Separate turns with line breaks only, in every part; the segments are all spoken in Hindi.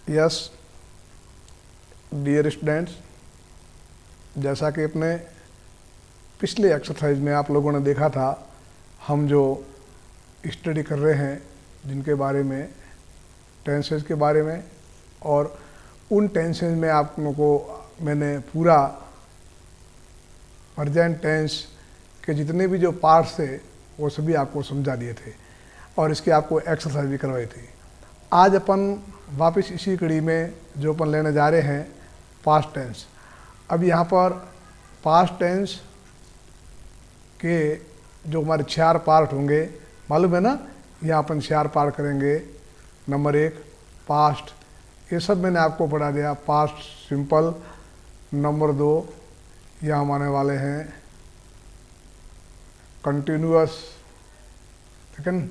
यस डियर स्टूडेंट्स, जैसा कि अपने पिछले एक्सरसाइज में आप लोगों ने देखा था, हम जो स्टडी कर रहे हैं जिनके बारे में टेंसेस के बारे में, और उन टेंसेस में आप लोगों को मैंने पूरा प्रेजेंट टेंस के जितने भी जो पार्ट्स थे वो सभी आपको समझा दिए थे और इसकी आपको एक्सरसाइज भी करवाई थी। आज अपन वापस इसी कड़ी में जो अपन लेने जा रहे हैं पास्ट टेंस। अब यहाँ पर पास्ट टेंस के जो हमारे 4 पार्ट होंगे, मालूम है ना, यहाँ अपन 4 पार्ट करेंगे। नंबर 1 पास्ट, ये सब मैंने आपको पढ़ा दिया। Past simple. नंबर 2 यहाँ हम आने वाले हैं कंटिन्यूअस, ठीक है।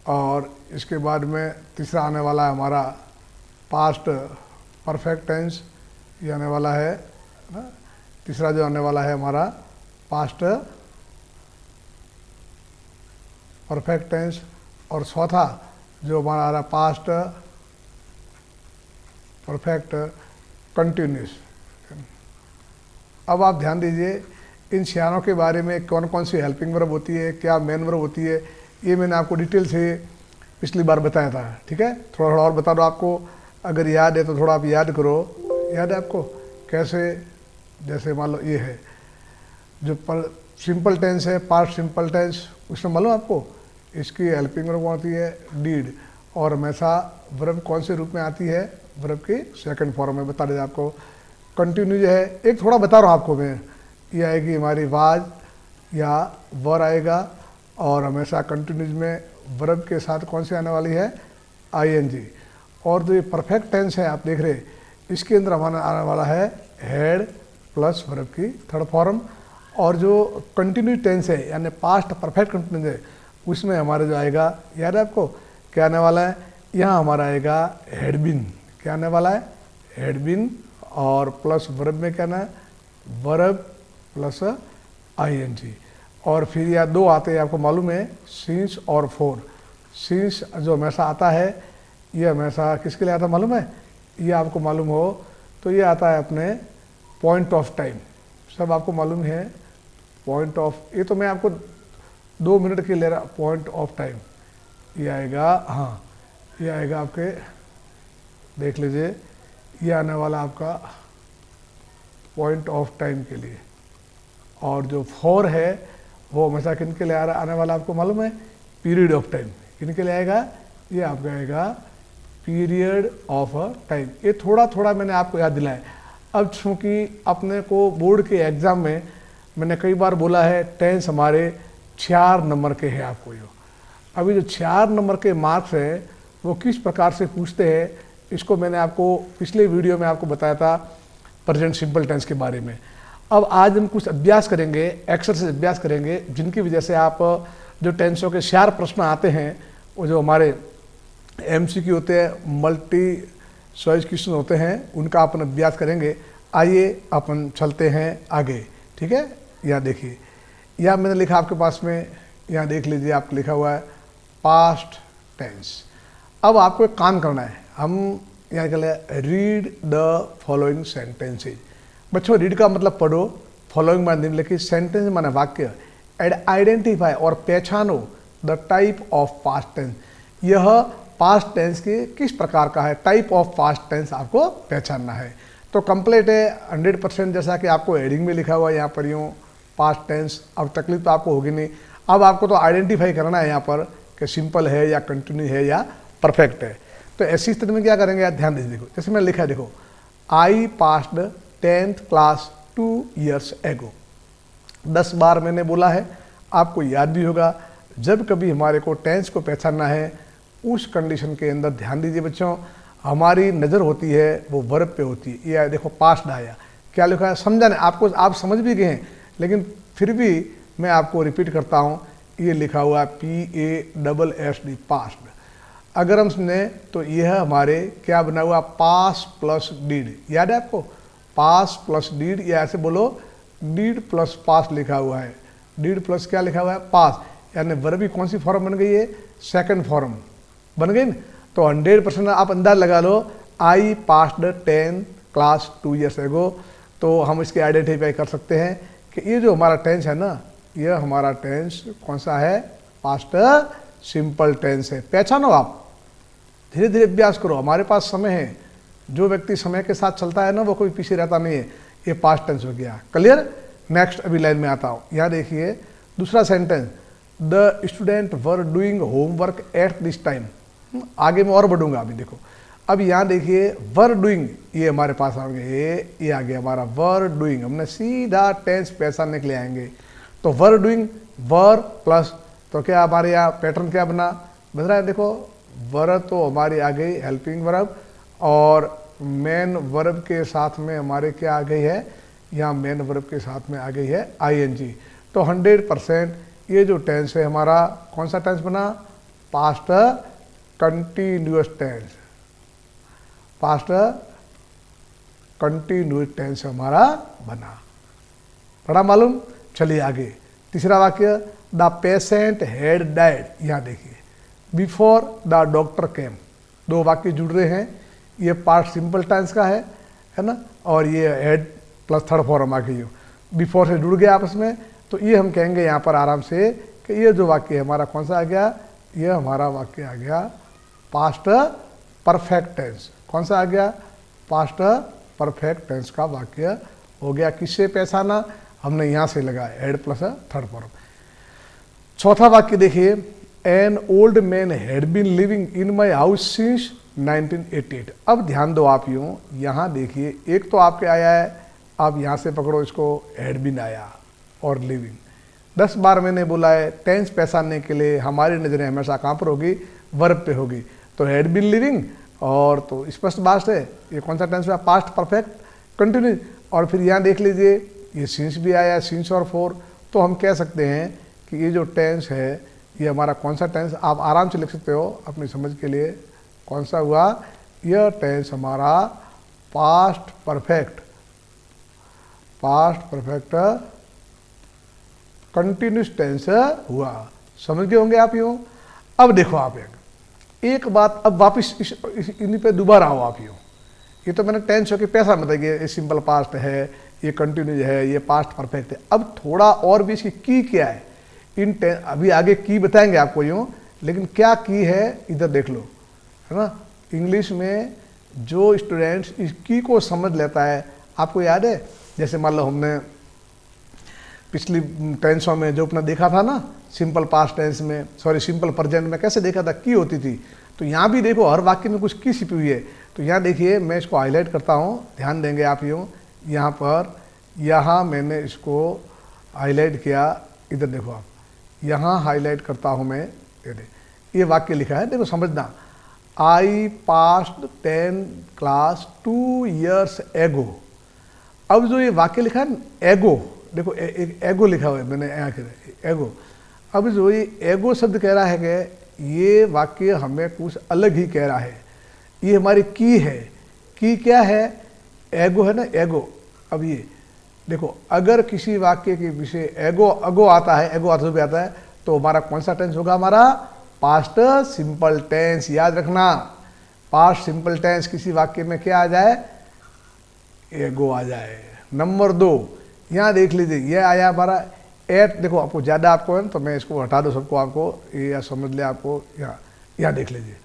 और इसके बाद में तीसरा आने वाला है हमारा पास्ट परफेक्ट टेंस, ये आने वाला है ना। तीसरा जो आने वाला है हमारा पास्ट परफेक्ट टेंस, और चौथा जो हमारा आ रहा है पास्ट परफेक्ट कंटिन्यूस। अब आप ध्यान दीजिए, इन चारों के बारे में कौन कौन सी हेल्पिंग वर्ब होती है, क्या मेन वर्ब होती है, ये मैंने आपको डिटेल से पिछली बार बताया था, ठीक है। थोड़ा थोड़ा और बता दो आपको, अगर याद है तो थोड़ा आप याद करो। याद है आपको कैसे? जैसे मान लो ये है जो सिंपल टेंस है, पास्ट सिंपल टेंस, उसमें मालूम आपको इसकी हेल्पिंग वर्ब होती है डीड, और हमेशा वर्ब कौन से रूप में आती है? वर्ब के सेकंड फॉर्म में। बता दीजिए आपको। कंटिन्यू जो है, एक थोड़ा बता रहा हूँ आपको मैं, ये आएगी हमारी वाज या वर आएगा, और हमेशा कंटिन्यूज में वर्ब के साथ कौन सी आने वाली है? आईएनजी। और जो ये परफेक्ट टेंस है आप देख रहे, इसके अंदर हमारा आने वाला है हेड प्लस वर्ब की थर्ड फॉर्म। और जो कंटिन्यू टेंस है यानी पास्ट परफेक्ट कंटिन्यूज है, उसमें हमारा जो आएगा, याद है आपको क्या आने वाला है? यहाँ हमारा आएगा हेड बिन। क्या आने वाला है? हेड बिन, और प्लस वर्ब में क्या ना है? Verb plus ING. और फिर यह 2 आते हैं, आपको मालूम है, सिंस और फॉर। सिंस जो हमेशा आता है, ये हमेशा किसके लिए आता है मालूम है? ये आपको मालूम हो तो ये आता है अपने पॉइंट ऑफ टाइम। सब आपको मालूम है पॉइंट ऑफ, ये तो मैं आपको 2 मिनट के ले रहा। पॉइंट ऑफ टाइम ये आएगा, हाँ ये आएगा आपके, देख लीजिए, ये आने वाला आपका पॉइंट ऑफ टाइम के लिए। और जो फॉर है वो हमेशा किन के लिए आने वाला आपको मालूम है? Period of time. किन के लिए आएगा? ये आपका आएगा पीरियड ऑफ टाइम। ये थोड़ा थोड़ा मैंने आपको याद दिलाया। अब चूँकि अपने को बोर्ड के एग्ज़ाम में मैंने कई बार बोला है टेंस हमारे 4 नंबर के हैं। आपको जो अभी जो 4 नंबर के मार्क्स हैं वो किस प्रकार से पूछते हैं, इसको मैंने आपको पिछले वीडियो में आपको बताया था प्रेजेंट सिंपल टेंस के बारे में। अब आज हम कुछ अभ्यास करेंगे, एक्सरसाइज अभ्यास करेंगे, जिनकी वजह से आप जो टेंसों के 4 प्रश्न आते हैं, वो जो हमारे एमसीक्यू होते हैं, मल्टी चॉइस क्वेश्चन होते हैं, उनका अपन अभ्यास करेंगे। आइए अपन चलते हैं आगे, ठीक है। यहाँ देखिए, यहाँ मैंने लिखा आपके पास में, यहाँ देख लीजिए, आपको लिखा हुआ है पास्ट टेंस। अब आपको एक काम करना है, हम यहाँ के लिए रीड द फॉलोइंग सेंटेंसेज। बच्चों, रीड का मतलब पढ़ो, फॉलोइंग माने लिखिए, सेंटेंस माने वाक्य, एंड आइडेंटिफाई और पहचानो the type of past tense. यह पास्ट टेंस के किस प्रकार का है, टाइप ऑफ पास्ट टेंस आपको पहचानना है। तो कंप्लीट है 100%, जैसा कि आपको हेडिंग में लिखा हुआ है यहाँ पर यूँ पास्ट टेंस। अब तकलीफ तो आपको होगी नहीं, अब आपको तो आइडेंटिफाई करना है यहाँ पर कि सिंपल है या कंटिन्यू है या परफेक्ट है। तो ऐसी स्थिति में क्या करेंगे आप ध्यान दीजिए। देखो, जैसे मैंने लिखा है, देखो, I passed 10th class 2 years ago। 10 बार मैंने बोला है, आपको याद भी होगा। जब कभी हमारे को टेंस को पहचानना है, उस कंडीशन के अंदर ध्यान दीजिए बच्चों, हमारी नज़र होती है वो वर्ब पे होती है। ये देखो पास्ट आया, क्या लिखा है समझा नहीं आपको? आप समझ भी गए हैं, लेकिन फिर भी मैं आपको रिपीट करता हूँ। ये लिखा हुआ PASSD पास्ट। अगर हम सुने तो यह हमारे क्या बना हुआ? पास प्लस डीड। याद है आपको? पास प्लस डीड, या ऐसे बोलो डीड प्लस पास लिखा हुआ है। डीड प्लस क्या लिखा हुआ है? पास। यानी वर्ब की कौन सी फॉर्म बन गई है? सेकंड फॉर्म बन गई ना। तो 100% आप अंदाज लगा लो, I passed 10 class 2 years ago, तो हम इसके आइडेंटिफाई कर सकते हैं कि ये जो हमारा टेंस है ना, ये हमारा टेंस कौन सा है, पास्ट सिंपल टेंस है। पहचानो आप, धीरे धीरे अभ्यास करो। हमारे पास समय है, जो व्यक्ति समय के साथ चलता है ना वो कोई पीछे रहता नहीं है। ये पास्ट टेंस हो गया, क्लियर। नेक्स्ट अभी लाइन में आता हूँ, यहाँ देखिए दूसरा sentence, the student were doing homework eight this time. आगे मैं और बढ़ूंगा, अभी देखो। अब यहाँ देखिए वर डूइंग, ये हमारे पास आ गए, ये आ गया हमारा वर डूइंग। हमने सीधा टेंस पहचानने के लिए आएंगे, तो वर डूइंग, वर प्लस, तो क्या हमारे यहाँ पैटर्न क्या बन रहा है, देखो वर तो हमारी आ गई हेल्पिंग वर्ब, और मेन वर्ब के साथ में हमारे क्या आ गई है, यहाँ मेन वर्ब के साथ में आ गई है आईएनजी। तो 100% ये जो टेंस है हमारा कौन सा टेंस बना, past continuous tense, past continuous tense हमारा बना। बड़ा मालूम। चलिए आगे, तीसरा वाक्य, द पेशेंट हैड डाइड। यहाँ देखिए बिफोर द डॉक्टर केम, दो वाक्य जुड़ रहे हैं। ये पार्ट सिंपल टेंस का है ना, और ये हेड प्लस थर्ड फॉर्म आ गई, बिफोर से जुड़ गया आपस में। तो ये हम कहेंगे यहाँ पर आराम से कि ये जो वाक्य है हमारा कौन सा आ गया, ये हमारा वाक्य आ गया पास्ट परफेक्ट टेंस। कौन सा आ गया, पास्ट परफेक्ट टेंस का वाक्य हो गया। किससे पहचाना, हमने यहाँ से लगाया हेड प्लस थर्ड फॉर्म। चौथा वाक्य देखिए, an old man had been living in my house since 1988। अब ध्यान दो आप यूँ, यहाँ देखिए एक तो आपके आया है, आप यहाँ से पकड़ो इसको, हैड बीन आया और लिविंग। 10 बार मैंने बोला है टेंस पहचानने के लिए हमारी नज़रें हमेशा कहाँ पर होगी, वर्ब पे होगी। तो हैड बीन लिविंग, और तो स्पष्ट बात है ये कौन सा टेंस है, पास्ट परफेक्ट कंटिन्यू। और फिर यहाँ देख लीजिए ये सिंस भी आया, सिंस और फोर। तो हम कह सकते हैं कि ये जो टेंस है ये हमारा कौन सा टेंस, आप आराम से लिख सकते हो अपनी समझ के लिए, कौन सा हुआ, यह टेंस हमारा पास्ट परफेक्ट कंटिन्यूस टेंस हुआ। समझ गए होंगे आप यूँ। अब देखो आप एक बात, अब वापस इन्हीं पे दोबारा आओ आप यूँ। ये तो मैंने टेंस हो के पैसा मतलब ये सिंपल पास्ट है, ये कंटिन्यूस है, ये पास्ट परफेक्ट है। अब थोड़ा और भी इसकी की क्या है, अभी आगे की बताएंगे आपको यूँ, लेकिन क्या की है इधर देख लो, है ना। इंग्लिश में जो स्टूडेंट्स इस की को समझ लेता है, आपको याद है जैसे मान लो हमने पिछली टेंसों में जो अपना देखा था ना, सिंपल पास्ट टेंस में, सॉरी सिंपल प्रेजेंट में कैसे देखा था, की होती थी। तो यहाँ भी देखो हर वाक्य में कुछ की छिपी हुई है। तो यहाँ देखिए मैं इसको हाईलाइट करता हूँ, ध्यान देंगे आप यूँ, यहाँ पर, यहाँ मैंने इसको हाईलाइट किया, इधर देखो आप, यहाँ हाईलाइट करता हूँ मैं, ये वाक्य लिखा है, देखो समझना, आई पास्ड 10 क्लास 2 years एगो। अब जो ये वाक्य लिखा है एगो, देखो एक एगो लिखा हुआ है मैंने एगो। अब जो ये एगो शब्द कह रहा है कि ये वाक्य हमें कुछ अलग ही कह रहा है, ये हमारी की है। की क्या है, एगो है ना, एगो। अब ये देखो अगर किसी वाक्य के विषय एगो अगो आता है, एगो अर्थ भी आता है, तो हमारा कौन सा टेंस होगा, हमारा पास्ट सिंपल टेंस। याद रखना, पास्ट सिंपल टेंस किसी वाक्य में क्या आ जाए, एगो आ जाए। नंबर 2 यहाँ देख लीजिए, ये आया हमारा एट। देखो आपको ज़्यादा आपको है तो मैं इसको हटा दूँ सबको, आपको ये समझ ले आपको। यहाँ देख लीजिए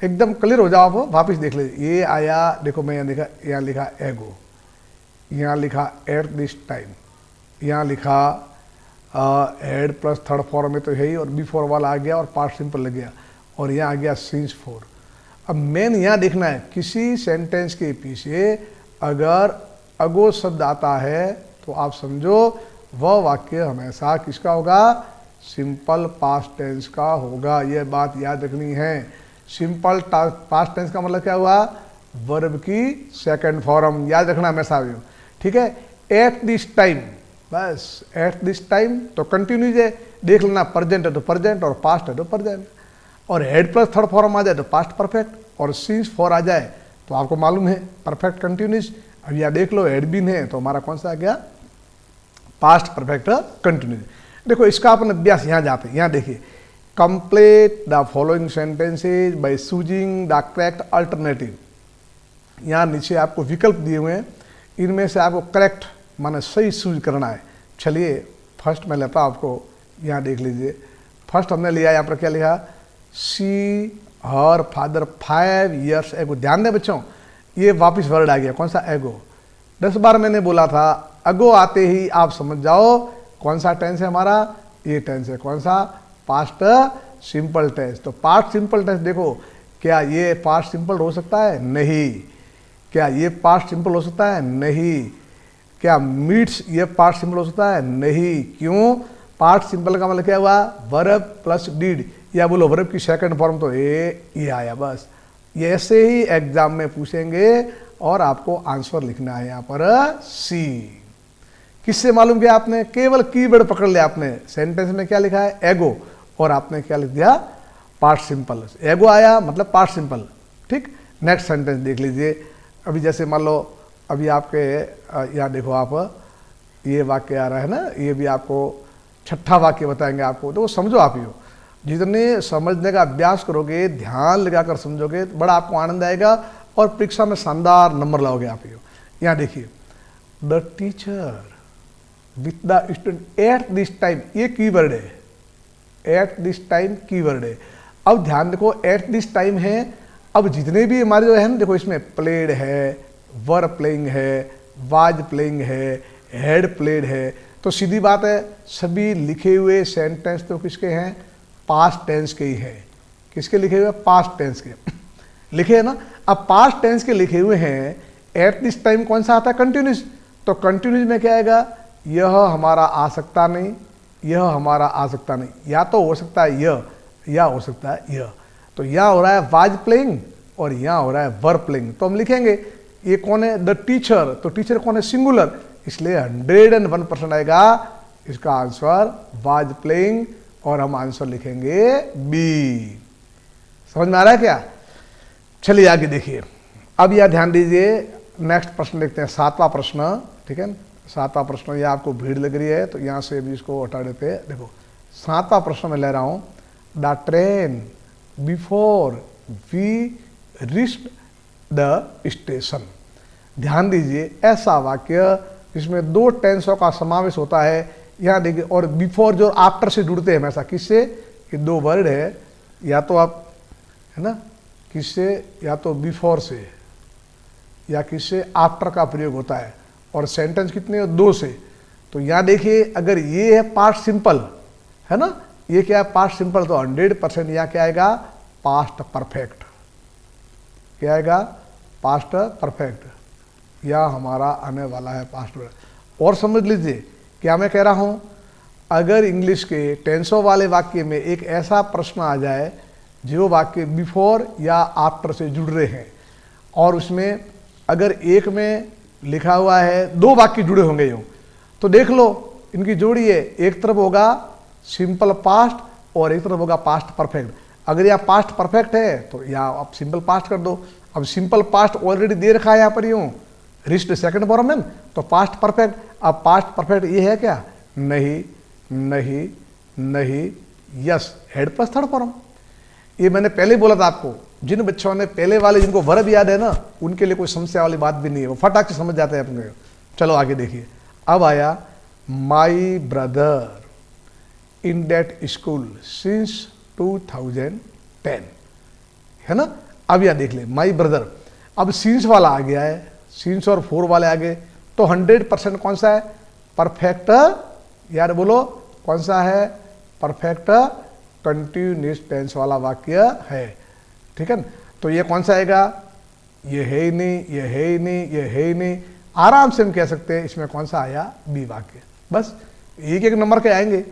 एकदम क्लियर हो जाओ आप, वापस देख लीजिए। ये आया, देखो मैं यहाँ लिखा एगो, यहाँ लिखा एट दिस टाइम, यहाँ लिखा हेड प्लस थर्ड फॉर्म में तो है ही, और बिफोर वाला आ गया और पास्ट सिंपल लग गया, और यहाँ आ गया सिंस 4। अब मेन यहाँ देखना है किसी सेंटेंस के पीछे अगर अगो शब्द आता है तो आप समझो वह वाक्य हमेशा किसका होगा, सिंपल पास्ट टेंस का होगा। यह बात याद रखनी है। सिंपल पास्ट टेंस का मतलब क्या हुआ, वर्ब की सेकंड फॉर्म। याद रखना हमेशा भी, ठीक है। एट दिस टाइम, बस एट दिस टाइम तो कंटिन्यूज है, देख लेना, प्रेजेंट है तो प्रेजेंट और पास्ट है तो प्रेजेंट, और हेड प्लस थर्ड फॉर्म आ जाए तो पास्ट परफेक्ट, और सिंस 4 आ जाए तो आपको मालूम है परफेक्ट कंटिन्यूस। अब यहाँ देख लो हेड बीन है तो हमारा कौन सा आ गया, पास्ट परफेक्ट कंटिन्यूस। देखो इसका अपन अभ्यास यहाँ जाते हैं, यहाँ देखिए, complete the following sentences by choosing the correct alternative. यहाँ नीचे आपको विकल्प दिए हुए हैं, इनमें से आपको करेक्ट माने सही चूज करना है। चलिए फर्स्ट मैं लेता हूँ आपको, यहाँ देख लीजिए। फर्स्ट हमने लिया, यहाँ पर क्या लिखा, सी हर फादर 5 years एगो। ध्यान दें बच्चों, ये वापस वर्ड आ गया, कौन सा, एगो। 10 बार मैंने बोला था, अगो आते ही आप समझ जाओ कौन सा टेंस है हमारा, ये टेंस है। कौन सा, पास्ट सिंपल टेंस। तो पास्ट सिंपल टेंस देखो, क्या ये पास्ट सिंपल हो सकता है, नहीं। क्या ये पास्ट सिंपल हो सकता है, नहीं। क्या मीट्स ये पास्ट सिंपल हो सकता है, नहीं। क्यों, पास्ट सिंपल का मतलब क्या हुआ, वर्ब प्लस डीड, या बोलो वर्ब की सेकंड फॉर्म, तो ये आया बस। ये ऐसे ही एग्जाम में पूछेंगे और आपको आंसर लिखना है यहाँ पर सी। किससे मालूम किया आपने, केवल कीवर्ड पकड़ लिया आपने। सेंटेंस में क्या लिखा है, एगो, और आपने क्या लिख दिया, पास्ट सिंपल। एगो आया मतलब पास्ट सिंपल, ठीक। नेक्स्ट सेंटेंस देख लीजिए। अभी जैसे मान लो, अभी आपके यहाँ देखो, आप ये वाक्य आ रहा है ना, ये भी आपको छठा वाक्य बताएंगे आपको, तो वो समझो आप ही हो। जितने समझने का अभ्यास करोगे, ध्यान लगाकर समझोगे, तो बड़ा आपको आनंद आएगा और परीक्षा में शानदार नंबर लाओगे आप ही हो। यहाँ देखिए, the teacher with the student at this time, ये कीवर्ड है, एट दिस टाइम कीवर्ड है। अब ध्यान देखो, एट दिस टाइम है। अब जितने भी हमारे जो है ना, देखो इसमें प्लेड है, वर प्लेइंग है, वाज प्लेइंग है, हैड प्लेड है। तो सीधी बात है, सभी लिखे हुए सेंटेंस तो किसके हैं, पास्ट टेंस के ही हैं। किसके लिखे हुए, पास्ट टेंस के लिखे है ना। अब पास्ट टेंस के लिखे हुए हैं, एट दिस टाइम कौन सा आता है, कंटिन्यूस। तो कंटिन्यूस में क्या आएगा, यह हमारा आ सकता नहीं, यह हमारा आ सकता नहीं, या तो हो सकता है यह, या हो सकता है यह। तो यहाँ हो रहा है वाज प्लेइंग और यहाँ हो रहा है वर प्लेइंग। तो हम लिखेंगे ये कौन है, द टीचर। तो टीचर कौन है, सिंगुलर, इसलिए 101% आएगा इसका आंसर वाज प्लेइंग, और हम आंसर लिखेंगे बी। समझ में आ रहा है क्या। चलिए आगे देखिए। अब यह ध्यान दीजिए, नेक्स्ट प्रश्न देखते हैं, 7वां प्रश्न, ठीक है। 7वां प्रश्न, यह आपको भीड़ लग रही है तो यहाँ से भी इसको हटा देते हैं। देखो 7वां प्रश्न में ले रहा हूँ, the train before we reached the station. ध्यान दीजिए, ऐसा वाक्य जिसमें 2 टेंसों का समावेश होता है। यहाँ देखिए, और बिफोर जो आफ्टर से जुड़ते हैं हमेशा, किससे, ये 2 वर्ड है, या तो आप है ना, किससे, या तो बिफोर से या किससे, आफ्टर का प्रयोग होता है। और सेंटेंस कितने, 2 से। तो यहाँ देखिए, अगर ये है पास्ट सिंपल, है ना, ये क्या है, पास्ट सिंपल, तो 100% यहाँ क्या आएगा, पास्ट परफेक्ट। क्या आएगा, पास्ट परफेक्ट, या हमारा आने वाला है पास्ट परफेक्ट। और समझ लीजिए क्या मैं कह रहा हूँ, अगर इंग्लिश के टेंसों वाले वाक्य में एक ऐसा प्रश्न आ जाए जो वाक्य बिफोर या आफ्टर से जुड़ रहे हैं, और उसमें अगर एक में लिखा हुआ है 2 वाक्य जुड़े होंगे यूँ, तो देख लो इनकी जोड़ी है, एक तरफ होगा सिंपल पास्ट और एक तरफ होगा पास्ट परफेक्ट। अगर यहाँ पास्ट परफेक्ट है तो यहाँ आप सिंपल पास्ट कर दो। अब सिंपल पास्ट ऑलरेडी दे रखा है यहाँ पर यूँ, रिस्ट सेकंड फॉर्म में, तो पास्ट परफेक्ट। अब पास्ट परफेक्ट ये है क्या, नहीं नहीं नहीं, yes, head plus third form. ये मैंने पहले बोला था आपको, जिन बच्चों ने पहले वाले, जिनको वर्ब याद है ना, उनके लिए कोई समस्या वाली बात भी नहीं है, वो फटाक से समझ जाते हैं अपने। चलो आगे देखिए। अब आया my brother in that school since 2010, है ना। अब यह देख ले, माई ब्रदर, अब सिंस वाला आ गया है, सिंस और फोर वाले आ गए, तो 100% कौन सा है, परफेक्ट। यार बोलो कौन सा है, परफेक्ट कंटिन्यूअस टेंस वाला वाक्य है, ठीक है ना। तो ये कौन सा आएगा, ये है ही नहीं, ये है ही नहीं, ये है ही नहीं। आराम से हम कह सकते हैं इसमें कौन सा आया, बी वाक्य। बस एक एक नंबर के आएंगे,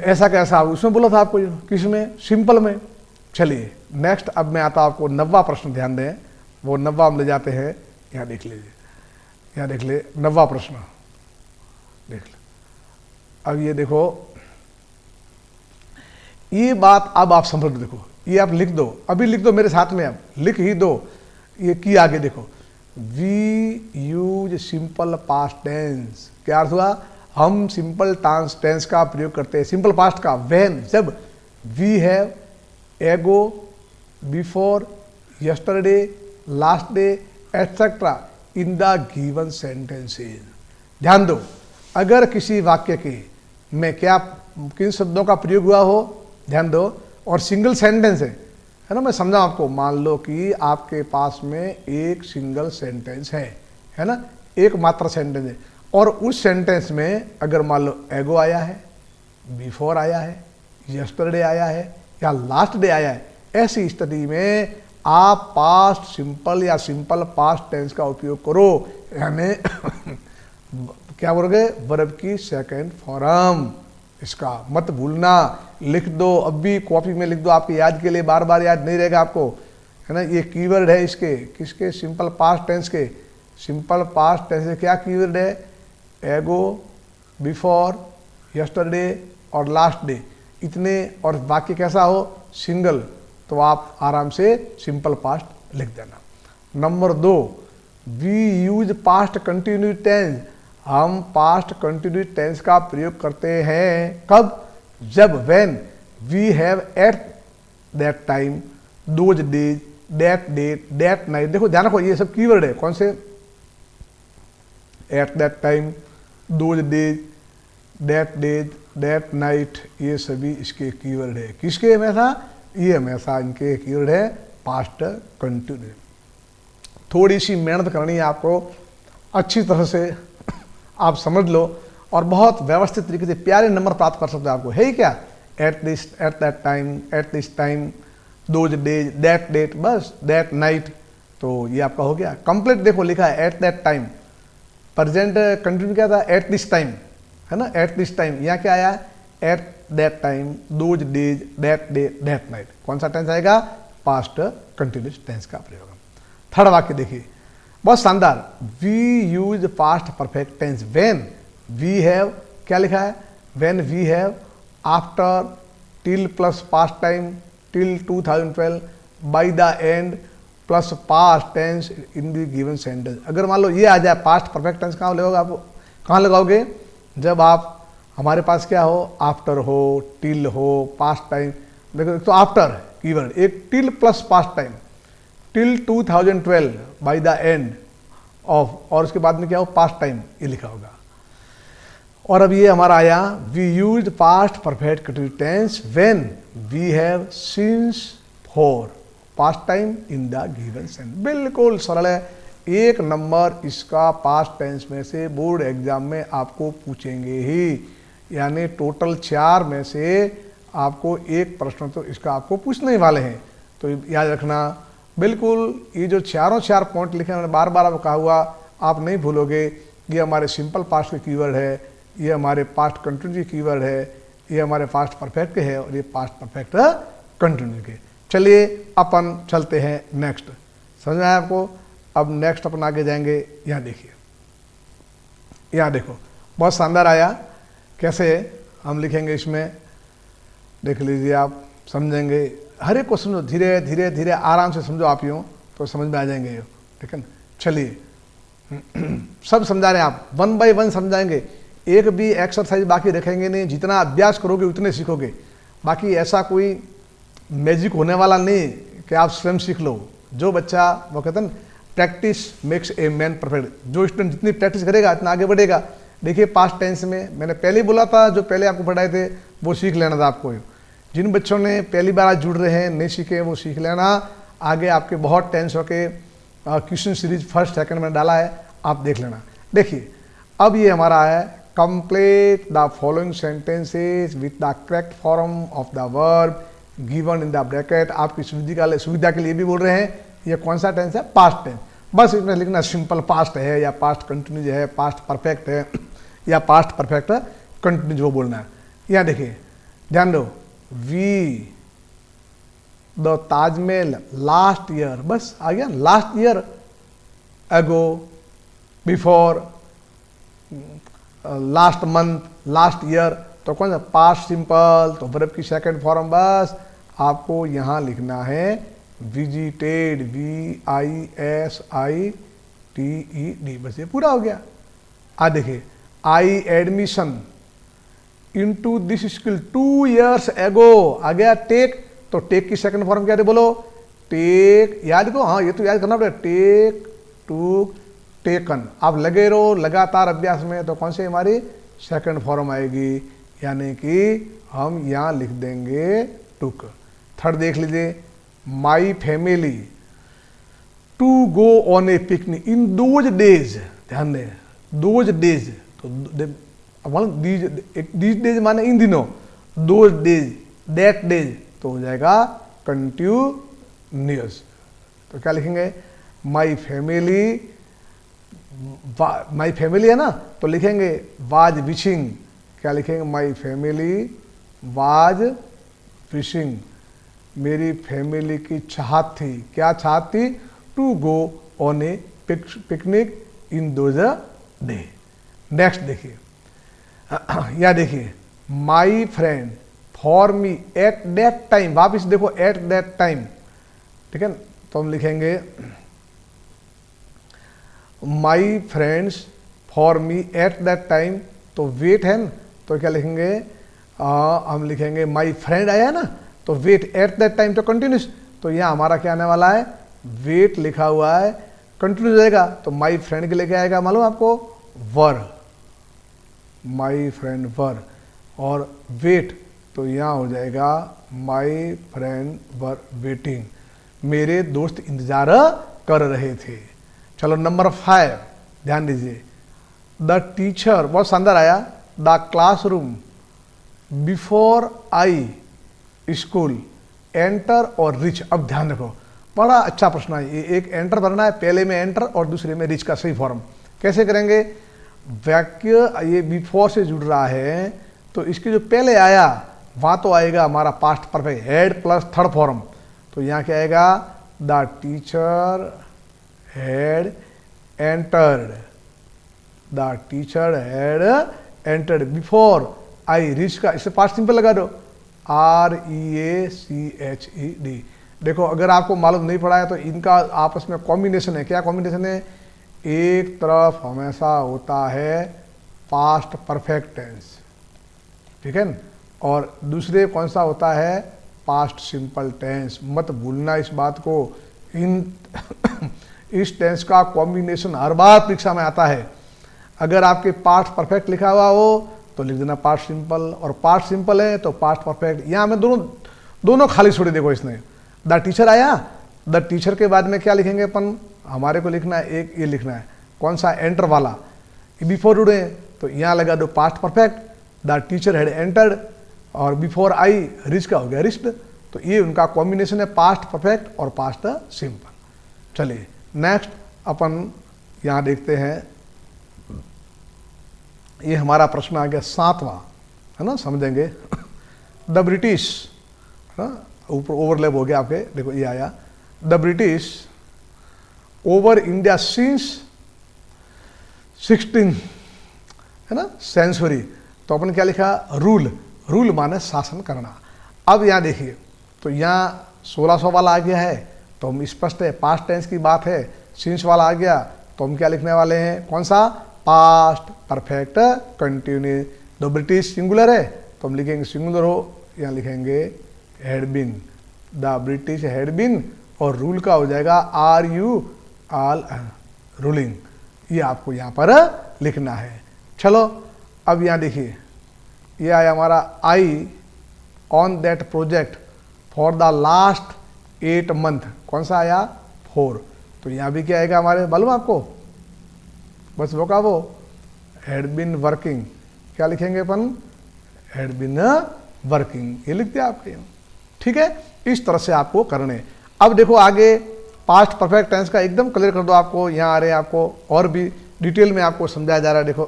ऐसा कैसा, उसमें बोला था आपको, किसमें, सिंपल में। चलिए नेक्स्ट, अब मैं आता हूं आपको 9वां प्रश्न, ध्यान दें, वो 9वां हम ले जाते हैं। यहाँ देख लीजिए, यहाँ देख ले 9वां प्रश्न, देख ले। अब ये देखो, ये बात अब आप समझ लो, देखो ये आप लिख दो, अभी लिख दो मेरे साथ में, अब लिख ही दो। ये की आगे देखो, we use simple past tense, क्या अर्थ हुआ, हम सिंपल टेंस का प्रयोग करते हैं, सिंपल पास्ट का, व्हेन, जब वी हैव, एगो, before, yesterday, last day etcetera in the given sentences. ध्यान दो, अगर किसी वाक्य के में क्या किन शब्दों का प्रयोग हुआ हो, ध्यान दो, और सिंगल सेंटेंस है ना, मैं समझाऊं आपको। मान लो कि आपके पास में एक सिंगल सेंटेंस है ना, एक मात्र सेंटेंस है, और उस सेंटेंस में अगर मान लो एगो आया है, बिफोर आया है, यस्टरडे आया है, या लास्ट डे आया है, ऐसी स्थिति में आप पास्ट सिंपल या सिंपल पास्ट टेंस का उपयोग करो, यानी क्या बोलोगे, वर्ब की सेकंड फॉर्म। इसका मत भूलना, लिख दो, अब भी कॉपी में लिख दो, आपकी याद के लिए, बार बार याद नहीं रहेगा आपको, है ना। ये कीवर्ड है इसके, किसके, सिंपल पास्ट टेंस के। सिंपल पास्ट टेंस के क्या कीवर्ड है, एगो, बिफोर, यस्टरडे और लास्ट डे, इतने, और वाक्य कैसा हो, सिंगल, तो आप आराम से सिंपल पास्ट लिख देना। Number 2, we use past continuous tense. हम पास्ट कंटिन्यूस टेंस का प्रयोग करते हैं कब, जब when we have at that time, those days, that date, that night. देखो ध्यान रखो, ये सब कीवर्ड है, कौन से, at that time, those days, that days, that night, ये सभी इसके कीवर्ड है। किसके हमेशा, ये हमेशा इनके कीवर्ड है पास्ट कंटिन्यूस। थोड़ी सी मेहनत करनी है आपको, अच्छी तरह से आप समझ लो, और बहुत व्यवस्थित तरीके से प्यारे नंबर प्राप्त कर सकते हो। आपको है ही क्या, at this, at that time, at this time, those days, that date, बस दैट नाइट, तो ये आपका हो गया कंप्लीट। देखो लिखा है at that time, present continue क्या था, एट दिस टाइम, है ना, एट दिस टाइम। यहाँ क्या आया, eight that time, those days, that day, that night. कौन सा टेंस आएगा, पास्ट कंटिन्यूस टेंस का प्रयोग। थर्ड वाक्य देखिए, बहुत शानदार, we use past perfect tense when we have, क्या लिखा है, when we have after, till plus past time, till 2012, by the end plus past tense in the given sentence. अगर मान लो ये आ जाए, पास्ट परफेक्ट टेंस कहाँ लगाओगे आप, कहाँ लगाओगे, जब आप हमारे पास क्या हो, आफ्टर हो, टिल हो, पास्ट टाइम। देखो तो आफ्टर कीवर्ड, एक till plus past time, till 2012, by the end of, और उसके बाद में क्या हो, पास्ट टाइम, ये लिखा होगा। और अब ये हमारा आया, we use past perfect continuous tense when we have since for past time in the given sentence. बिल्कुल सरल है, 1 नंबर इसका पास्ट टेंस में से बोर्ड एग्जाम में आपको पूछेंगे ही, यानी टोटल 4 में से आपको 1 प्रश्न तो इसका आपको पूछने ही वाले हैं। तो याद रखना बिल्कुल, ये जो चारों 4 पॉइंट लिखे मैंने बार बार आपको कहा हुआ, आप नहीं भूलोगे। ये हमारे सिंपल पास्ट के कीवर्ड है, ये हमारे पास्ट कंटिन्यू के कीवर्ड है, ये हमारे पास्ट परफेक्ट के है, और ये पास्ट परफेक्ट कंटिन्यू के। चलिए अपन चलते हैं नेक्स्ट, समझ में आया आपको। अब नेक्स्ट अपन आगे जाएंगे, यहाँ देखिए, यहाँ देखो बहुत शानदार आया, कैसे हम लिखेंगे इसमें, देख लीजिए आप, समझेंगे हर एक को समझो, धीरे धीरे धीरे आराम से समझो आप, यूँ तो समझ में आ जाएंगे ये, ठीक है ना। चलिए सब समझा रहे हैं, आप 1 बाय 1 समझाएंगे, एक भी एक्सरसाइज बाकी रखेंगे नहीं, जितना अभ्यास करोगे उतने सीखोगे। बाकी ऐसा कोई मैजिक होने वाला नहीं कि आप स्वयं सीख लो। जो बच्चा, वो कहते हैं practice makes a man perfect, जो स्टूडेंट जितनी प्रैक्टिस करेगा इतना आगे बढ़ेगा। देखिए पास्ट टेंस में मैंने पहले ही बोला था, जो पहले आपको पढ़ाए थे वो सीख लेना था आपको। जिन बच्चों ने पहली बार आज जुड़ रहे हैं, नहीं सीखे, वो सीख लेना। आगे आपके बहुत टेंसों के क्वेश्चन सीरीज फर्स्ट सेकंड में डाला है, आप देख लेना। देखिए अब ये हमारा है, complete the following sentences with the correct form of the verb given in the bracket. आपकी सुविधा के लिए भी बोल रहे हैं, ये कौन सा टेंस है, पास्ट टेंस। बस इसमें लिखना सिंपल पास्ट है, या पास्ट कंटिन्यू है, पास्ट परफेक्ट है, या पास्ट परफेक्ट कंटिन्यू, जो बोलना है। यहाँ देखिए ध्यान दो, we the Taj Mahal last year, बस आ गया, last year, ago, before, last month, last year, तो कौन सा पास्ट सिंपल, तो वर्ब की सेकंड फॉर्म। बस आपको यहाँ लिखना है विजिटेड, VISITED, बस ये पूरा हो गया। आज देखिए, I admission into this school 2 years ago, आ गया टेक, तो टेक की सेकंड फॉर्म क्या थे बोलो, टेक, याद को, हाँ ये तो याद करना पड़ेगा, टेक, टूक, टेकन। आप लगे रहो लगातार अभ्यास में, तो कौन सी हमारी सेकंड फॉर्म आएगी, यानी कि हम यहाँ लिख देंगे टुक। थर्ड देख लीजिए, my family to go on a picnic in those days, ध्यान दें दोज डेज, तो दीज डेज माने इन दिनों, दोज डेज, दैट डेज, तो हो जाएगा कंटिन्यूअस। तो क्या लिखेंगे, माई फैमिली, माई फैमिली है ना, तो लिखेंगे वाज विशिंग, क्या लिखेंगे, माई फैमिली वाज विशिंग, मेरी फैमिली की चाहत थी, क्या चाहत थी, to go on a picnic in those day. Next देखिए, या देखिए, my friend for me at that time, वापिस देखो एट दैट टाइम, ठीक है, तो हम लिखेंगे my friends for me at that time, तो वेट है ना, तो क्या लिखेंगे, हम लिखेंगे माई फ्रेंड आया है ना, तो वेट एट दैट टाइम तो कंटिन्यूस, तो यहाँ हमारा क्या आने वाला है, वेट लिखा हुआ है, कंटिन्यूस जाएगा, तो माई फ्रेंड के लेके आएगा मालूम आपको, वर, माई फ्रेंड वर, और वेट तो यहाँ हो जाएगा माई फ्रेंड वर वेटिंग, मेरे दोस्त इंतजार कर रहे थे। चलो नंबर 5 ध्यान दीजिए, द टीचर, बहुत शानदार आया, the classroom before I school enter और रिच। अब ध्यान रखो, बड़ा अच्छा प्रश्न है ये, एक एंटर भरना है, पहले में एंटर और दूसरे में रिच का सही फॉर्म कैसे करेंगे, वाक्य ये बिफोर से जुड़ रहा है, तो इसके जो पहले आया वहां तो आएगा हमारा past perfect, head plus third form, तो यहाँ क्या आएगा, the teacher had entered, the teacher had entered before I reached का, इसे पास्ट सिंपल लगा दो, REACHED। देखो अगर आपको मालूम नहीं पड़ा है तो इनका आपस में कॉम्बिनेशन है, क्या कॉम्बिनेशन है, एक तरफ हमेशा होता है पास्ट परफेक्ट टेंस, ठीक है, और दूसरे कौन सा होता है, पास्ट सिंपल टेंस। मत भूलना इस बात को, इन इस टेंस का कॉम्बिनेशन हर बार परीक्षा में आता है। अगर आपके पास्ट परफेक्ट लिखा हुआ हो तो लिख देना पास्ट सिंपल, और पास्ट सिंपल है तो पास्ट परफेक्ट। यहाँ में दोनों खाली छोड़ी, देखो इसने द टीचर आया, द टीचर के बाद में क्या लिखेंगे अपन, हमारे को लिखना है एक ये लिखना है, कौन सा, एंटर वाला, बिफोर जुड़े तो यहाँ लगा दो past perfect, the teacher had entered, और बिफोर आई रिच का हो गया रिच्ड, तो ये उनका कॉम्बिनेशन है पास्ट परफेक्ट और पास्ट सिंपल। चलिए नेक्स्ट अपन यहाँ देखते हैं, ये हमारा प्रश्न आ गया 7वां, है ना, समझेंगे। द ब्रिटिश, है ना, ऊपर ओवरलैप हो गया आपके, देखो ये आया, the British over India since 16, है ना, सेंचुरी, तो अपन क्या लिखा, रूल, रूल माने शासन करना। अब यहाँ देखिए, तो यहाँ 1600 वाला आ गया है, तो हम स्पष्ट है पास्ट टेंस की बात है, सिंस वाला आ गया तो हम क्या लिखने वाले हैं, कौन सा, past perfect continue. The British singular है तो हम लिखेंगे सिंगुलर हो, यहाँ लिखेंगे had been, the British had been, और रूल का हो जाएगा आर यू ऑल रूलिंग, ये आपको यहाँ पर लिखना है। चलो अब यहाँ देखिए, ये आया हमारा I on that project for the last 8 month, कौन सा आया, 4, तो यहाँ भी क्या आएगा हमारे, मालूम आपको, बस वो का वो हैड बीन वर्किंग, क्या लिखेंगे अपन, हैड बीन वर्किंग, ये लिख दिया आपके, ठीक है, इस तरह से आपको करने। अब देखो आगे पास्ट परफेक्ट टेंस का एकदम क्लियर कर दो आपको, यहाँ आ रहे हैं आपको और भी डिटेल में आपको समझाया जा रहा है। देखो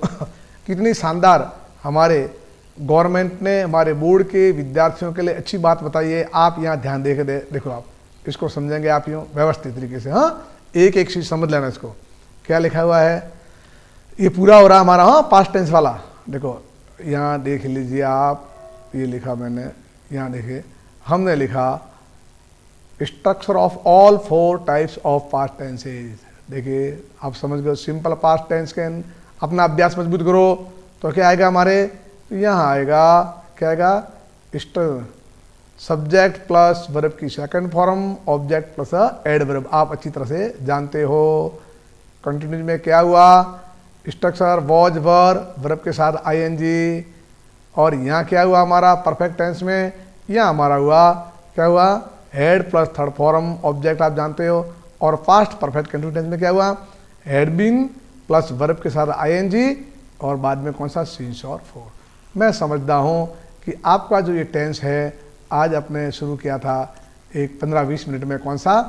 कितनी शानदार हमारे गवर्नमेंट ने हमारे बोर्ड के विद्यार्थियों के लिए अच्छी बात बताई है। आप यहाँ ध्यान दे के देखो, आप इसको समझेंगे आप यूँ व्यवस्थित तरीके से, हाँ एक एक चीज़ समझ लेना। इसको क्या लिखा हुआ है, ये पूरा हो रहा हमारा, हाँ पास्ट टेंस वाला। देखो यहाँ देख लीजिए आप, ये लिखा मैंने, यहाँ देखिए हमने लिखा structure of all 4 types of past tenses. देखिए आप समझ गए, सिंपल पास्ट टेंस के अपना अभ्यास मजबूत करो तो क्या आएगा हमारे, यहाँ आएगा क्या आएगा, सब्जेक्ट प्लस वर्ब की second form, object plus adverb, आप अच्छी तरह से जानते हो। कंटिन्यूज में क्या हुआ, स्ट्रक्चर वॉज वर, वर्ब के साथ आईएनजी, और यहाँ क्या हुआ हमारा परफेक्ट टेंस में, यहाँ हमारा हुआ क्या हुआ, had plus third form, object आप जानते हो। और पास्ट परफेक्ट कंटिन्यूस टेंस में क्या हुआ, हैड बीन प्लस वर्ब के साथ आईएनजी और बाद में कौन सा, सिंस और फॉर। मैं समझता हूँ कि आपका जो ये टेंस है आज आपने शुरू किया था एक 15-20 मिनट में, कौन सा,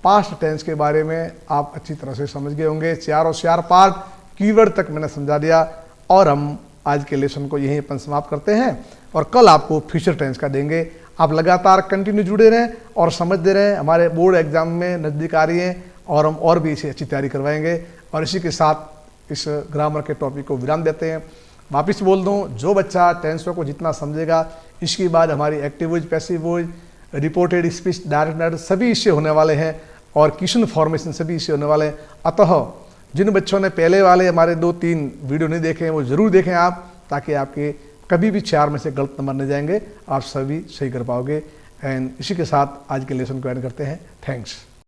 पास्ट टेंस के बारे में आप अच्छी तरह से समझ गए होंगे। चारों चार पार्ट कीवर्ड तक मैंने समझा दिया और हम आज के लेसन को यहीं अपन समाप्त करते हैं और कल आपको फ्यूचर टेंस का देंगे। आप लगातार कंटिन्यू जुड़े रहें और समझते रहें। हमारे बोर्ड एग्जाम में नज़दीक आ रही हैं और हम और भी इसे अच्छी तैयारी करवाएंगे। और इसी के साथ इस ग्रामर के टॉपिक को विराम देते हैं। वापस बोल दूं, जो बच्चा टेंसों को जितना समझेगा, इसके बाद हमारी active voice, passive voice, reported speech, direct narrative सभी इससे होने वाले हैं और क्वेश्चन फॉर्मेशन सभी इससे होने वाले हैं। अतः जिन बच्चों ने पहले वाले हमारे 2-3 वीडियो नहीं देखे हैं वो ज़रूर देखें आप, ताकि आपके कभी भी 4 में से गलत नंबर नहीं जाएंगे, आप सभी सही कर पाओगे। एंड इसी के साथ आज के लेसन को एंड करते हैं। थैंक्स।